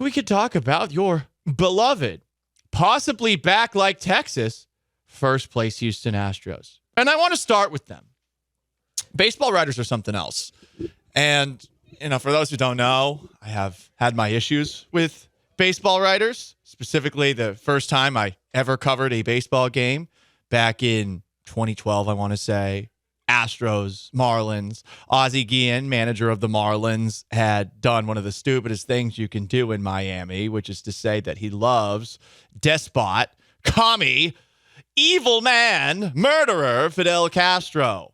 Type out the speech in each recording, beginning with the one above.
we could talk about your beloved, possibly back like Texas, first place Houston Astros. And I want to start with them. Baseball writers are something else. And, for those who don't know, I have had my issues with baseball writers, specifically the first time I ever covered a baseball game back in 2012, I want to say. Astros, Marlins. Ozzie Guillen, manager of the Marlins, had done one of the stupidest things you can do in Miami, which is to say that he loves despot, commie, evil man, murderer, Fidel Castro.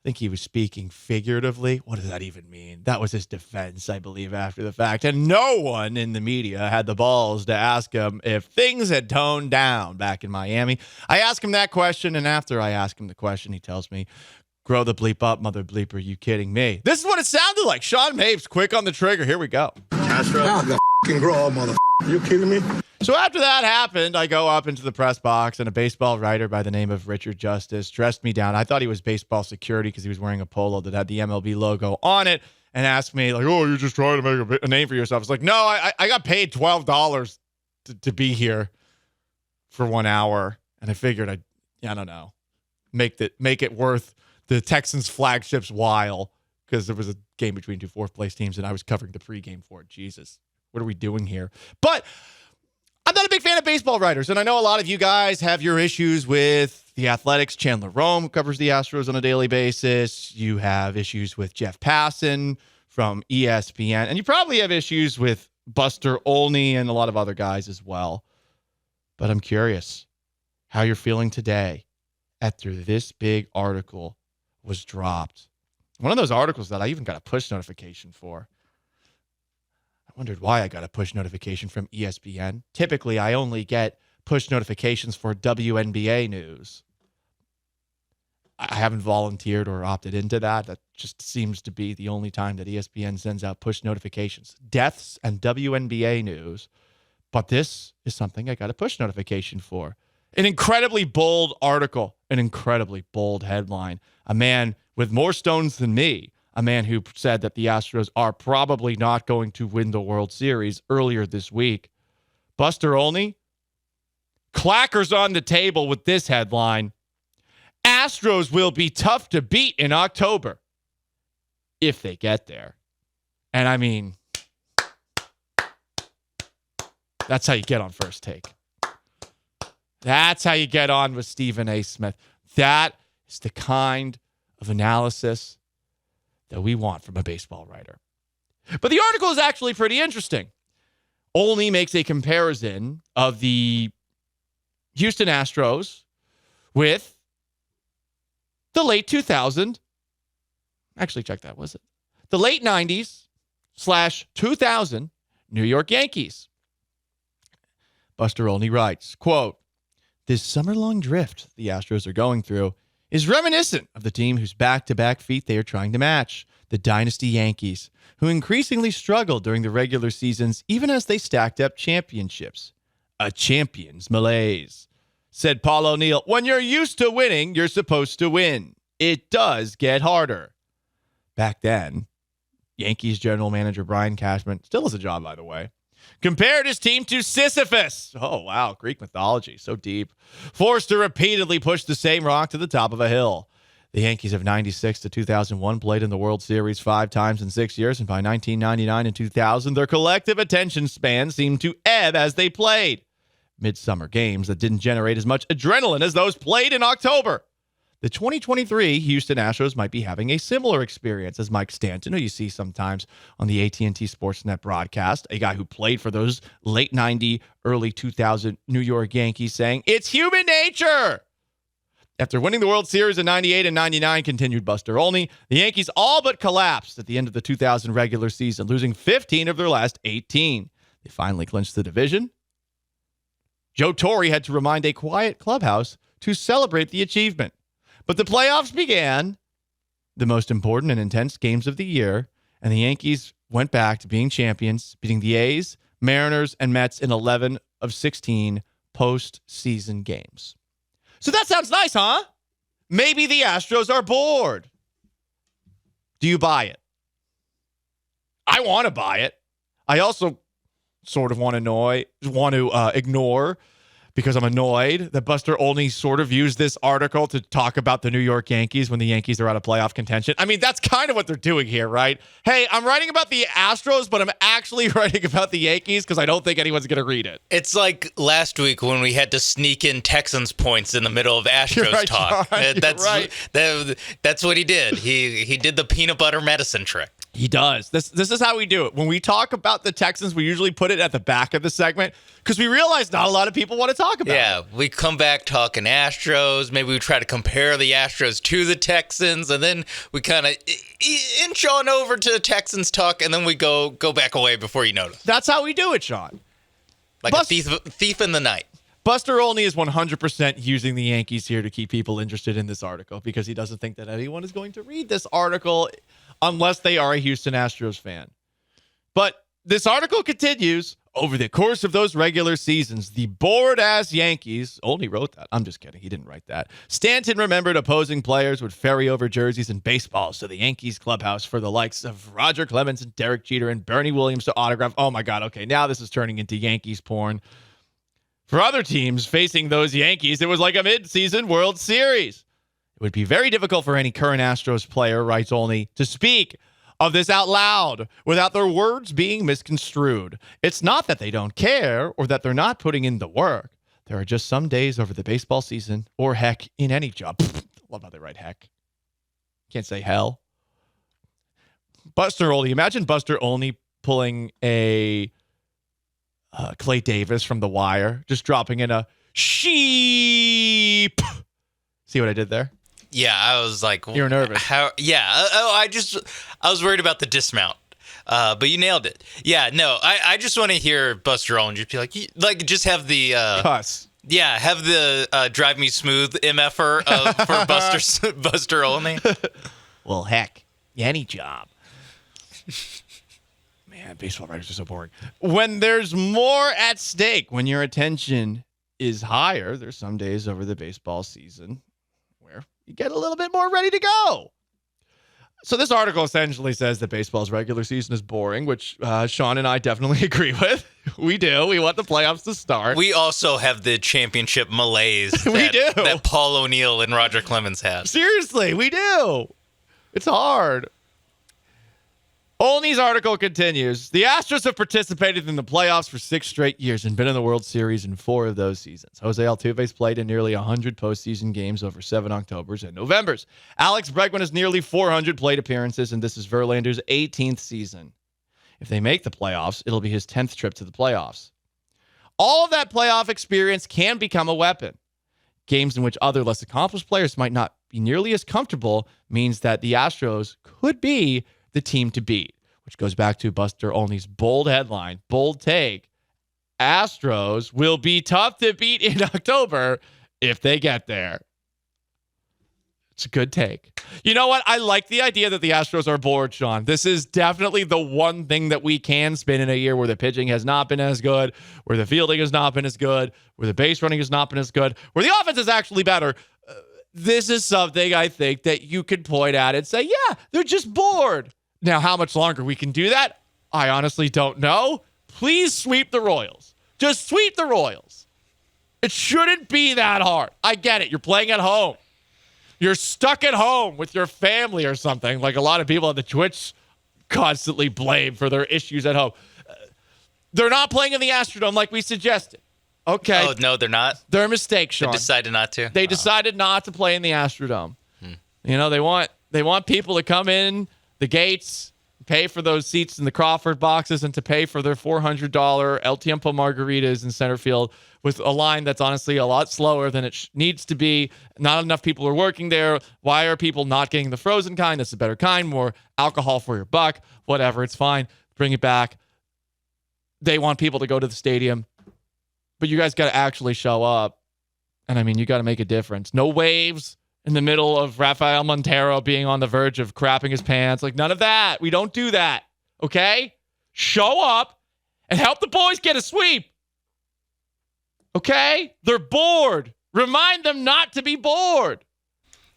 I think he was speaking figuratively. What does that even mean? That was his defense, I believe, after the fact. And no one in the media had the balls to ask him if things had toned down back in Miami. I asked him that question, and after I ask him the question, he tells me, grow the bleep up, mother bleeper, you kidding me? This is what it sounded like. Sean Mapes, quick on the trigger. Here we go. Castro? Nah, the f***ing grow up, mother. You kidding me? So after that happened, I go up into the press box, and a baseball writer by the name of Richard Justice dressed me down. I thought he was baseball security because he was wearing a polo that had the MLB logo on it, and asked me, like, oh, you're just trying to make a name for yourself. It's like, no, I got paid $12 to be here for 1 hour, and I figured I don't know, make it worth the Texans' flagship's while, because there was a game between two fourth-place teams, and I was covering the pregame for it. Jesus, what are we doing here? But I'm not a big fan of baseball writers, and I know a lot of you guys have your issues with the Athletics. Chandler Rome, who covers the Astros on a daily basis. You have issues with Jeff Passan from ESPN, and you probably have issues with Buster Olney and a lot of other guys as well. But I'm curious how you're feeling today after this big article was dropped. One of those articles that I even got a push notification for. I wondered why I got a push notification from ESPN. Typically, I only get push notifications for WNBA news. I haven't volunteered or opted into that. That just seems to be the only time that ESPN sends out push notifications. Deaths and WNBA news. But this is something I got a push notification for. An incredibly bold article, an incredibly bold headline. A man with more stones than me, a man who said that the Astros are probably not going to win the World Series earlier this week. Buster Olney, clackers on the table with this headline. Astros will be tough to beat in October if they get there. And I mean, that's how you get on First Take. That's how you get on with Stephen A. Smith. That is the kind of analysis that we want from a baseball writer. But the article is actually pretty interesting. Olney makes a comparison of the Houston Astros with the late 2000s. Actually, check that, was it? The late 90s/2000 New York Yankees. Buster Olney writes, quote, this summer-long drift the Astros are going through is reminiscent of the team whose back-to-back feat they are trying to match, the dynasty Yankees, who increasingly struggled during the regular seasons even as they stacked up championships. A champion's malaise. Said Paul O'Neill, when you're used to winning, you're supposed to win. It does get harder. Back then, Yankees general manager Brian Cashman, still has a job, by the way, compared his team to Sisyphus. Oh, wow. Greek mythology. So deep. Forced to repeatedly push the same rock to the top of a hill. The Yankees of 96 to 2001 played in the World Series 5 times in 6 years, and by 1999 and 2000, their collective attention span seemed to ebb as they played. Midsummer games that didn't generate as much adrenaline as those played in October. The 2023 Houston Astros might be having a similar experience as Mike Stanton, who you see sometimes on the AT&T Sportsnet broadcast, a guy who played for those late 90, early 2000 New York Yankees, saying, it's human nature. After winning the World Series in 98 and 99, continued Buster Olney, the Yankees all but collapsed at the end of the 2000 regular season, losing 15 of their last 18. They finally clinched the division. Joe Torre had to remind a quiet clubhouse to celebrate the achievement. But the playoffs began, the most important and intense games of the year, and the Yankees went back to being champions, beating the A's, Mariners, and Mets in 11 of 16 postseason games. So that sounds nice, huh? Maybe the Astros are bored. Do you buy it? I want to buy it. I also sort of want to ignore because I'm annoyed that Buster Olney sort of used this article to talk about the New York Yankees when the Yankees are out of playoff contention. I mean, that's kind of what they're doing here, right? Hey, I'm writing about the Astros, but I'm actually writing about the Yankees because I don't think anyone's going to read it. It's like last week when we had to sneak in Texans points in the middle of Astros right, talk. John, That's right. That's what he did. He did the peanut butter medicine trick. He does. This is how we do it. When we talk about the Texans, we usually put it at the back of the segment because we realize not a lot of people want to talk about it. Yeah, we come back talking Astros. Maybe we try to compare the Astros to the Texans, and then we kind of inch on over to Texans talk, and then we go back away before you notice. That's how we do it, Sean. Like a thief in the night. Buster Olney is 100% using the Yankees here to keep people interested in this article because he doesn't think that anyone is going to read this article unless they are a Houston Astros fan. But this article continues. Over the course of those regular seasons, the bored-ass Yankees only wrote that. I'm just kidding. He didn't write that. Stanton remembered opposing players would ferry over jerseys and baseballs to the Yankees clubhouse for the likes of Roger Clemens and Derek Jeter and Bernie Williams to autograph. Oh, my God. Okay, now this is turning into Yankees porn. For other teams facing those Yankees, it was like a mid-season World Series. It would be very difficult for any current Astros player, writes Olney, to speak of this out loud without their words being misconstrued. It's not that they don't care or that they're not putting in the work. There are just some days over the baseball season, or heck, in any job. Love how they write heck. Can't say hell. Buster Olney. Imagine Buster Olney pulling a Clay Davis from The Wire, just dropping in a sheep. See what I did there? Yeah, I was like, you're nervous. How? Yeah. I was worried about the dismount, but you nailed it. Yeah. No, I just want to hear Buster Olney just be like, just have the cuss. Yeah, have the drive me smooth MFer for Buster Olney. Well, heck, any job. Man, baseball writers are so boring. When there's more at stake, when your attention is higher, there's some days over the baseball season where you get a little bit more ready to go. So this article essentially says that baseball's regular season is boring, which Sean and I definitely agree with. We do. We want the playoffs to start. We also have the championship malaise we do. That Paul O'Neill and Roger Clemens had. Seriously, we do. It's hard. Olney's article continues. The Astros have participated in the playoffs for 6 straight years and been in the World Series in 4 of those seasons. Jose Altuve's played in nearly 100 postseason games over 7 Octobers and Novembers. Alex Bregman has nearly 400 plate appearances, and this is Verlander's 18th season. If they make the playoffs, it'll be his 10th trip to the playoffs. All of that playoff experience can become a weapon. Games in which other less accomplished players might not be nearly as comfortable means that the Astros could be the team to beat, which goes back to Buster Olney's bold headline, bold take. Astros will be tough to beat in October if they get there. It's a good take. You know what? I like the idea that the Astros are bored, Sean. This is definitely the one thing that we can spin in a year where the pitching has not been as good, where the fielding has not been as good, where the base running has not been as good, where the offense is actually better. This is something I think that you could point at and say, yeah, they're just bored. Now, how much longer we can do that, I honestly don't know. Please sweep the Royals. Just sweep the Royals. It shouldn't be that hard. I get it. You're playing at home. You're stuck at home with your family or something, like a lot of people on the Twitch constantly blame for their issues at home. They're not playing in the Astrodome like we suggested. Okay. Oh, no, they're not? They're a mistake, Sean. They decided not to? They decided not to play in the Astrodome. You know, they want people to come in the gates, pay for those seats in the Crawford boxes, and to pay for their $400 El Tiempo margaritas in center field with a line that's honestly a lot slower than it needs to be. Not enough people are working there. Why are people not getting the frozen kind? That's a better kind. More alcohol for your buck. Whatever. It's fine. Bring it back. They want people to go to the stadium. But you guys got to actually show up. And, I mean, you got to make a difference. No waves in the middle of Rafael Montero being on the verge of crapping his pants. Like, none of that. We don't do that. Okay? Show up and help the boys get a sweep. Okay? They're bored. Remind them not to be bored.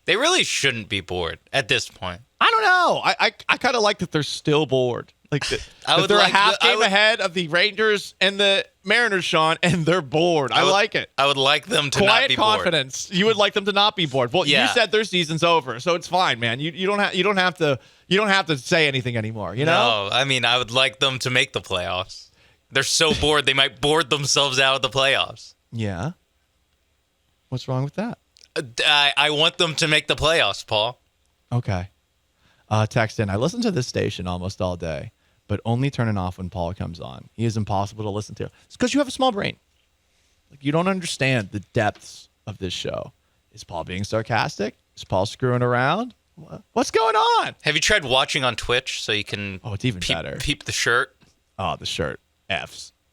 They really shouldn't be bored at this point. I don't know. I kind of like that they're still bored. Like I would they're like a half the- I game would- ahead of the Rangers and the Mariners, Sean, and they're bored. I like it. I would like them to not Quiet be bored. confidence. You would like them to not be bored. Well, Yeah. you said their season's over, so it's fine, man. You don't have to say anything anymore. You know? No, I mean, I would like them to make the playoffs. They're so bored, they might board themselves out of the playoffs. Yeah. What's wrong with that? I want them to make the playoffs, Paul. Okay. Text in. I listen to this station almost all day, but only turn it off when Paul comes on. He is impossible to listen to. It's because you have a small brain. Like, you don't understand the depths of this show. Is Paul being sarcastic? Is Paul screwing around? What's going on? Have you tried watching on Twitch so you can Oh, it's even better. peep the shirt? Oh, the shirt. F's.